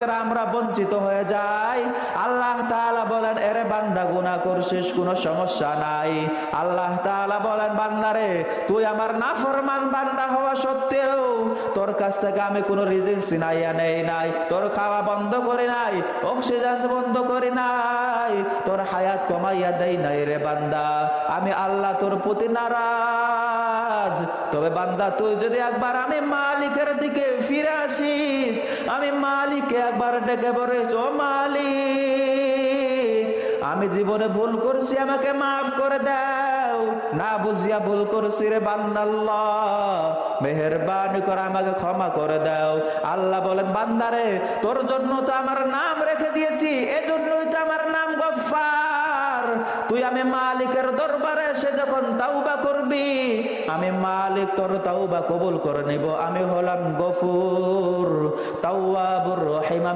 আমরা বঞ্চিত হয়ে যাই। আল্লাহ তাআলা বলেন, এরে বান্দা গুনাহ করছিস, কোনো সমস্যা নাই। আল্লাহ তাআলা বলেন, বান্দারে তুই আমার নাফরমান বান্দা হওয়া সত্ত্বেও তোর কাছ থেকে আমি কোনো রিজিক ছিনাইয়া নেই নাই, তোর খাওয়া বন্ধ করি নাই, অক্সিজেন বন্ধ করি নাই, তোর হায়াত কমাইয়া দেই নাই রে বান্দা। আমি আল্লাহ তোর প্রতি নারাজ। তবে বান্দা তুই যদি একবার আমি মালিকের দিকে ফিরে আসিস, আমি মালিককে একবার ডেকে বলিস, ও মালিক আমি জীবনে ভুল করছি, আমাকে মাফ করে দাও, না বুঝিয়া ভুল করছি রে বান্দা, আল্লাহ মেহেরবানি করে আমাকে ক্ষমা করে দাও। আল্লাহ বলেন, বান্দারে তোর জন্য তো আমার নাম রেখে দিয়েছি, এজন্যই তো আমার নাম গফফার। তুই আমি মালিকের দরবারে এসে যখন তাওবা করবি, আমি মালিক তোর তাওবা কবুল করে নিব। আমি হলাম গফুর তাওয়াবুর রহিম।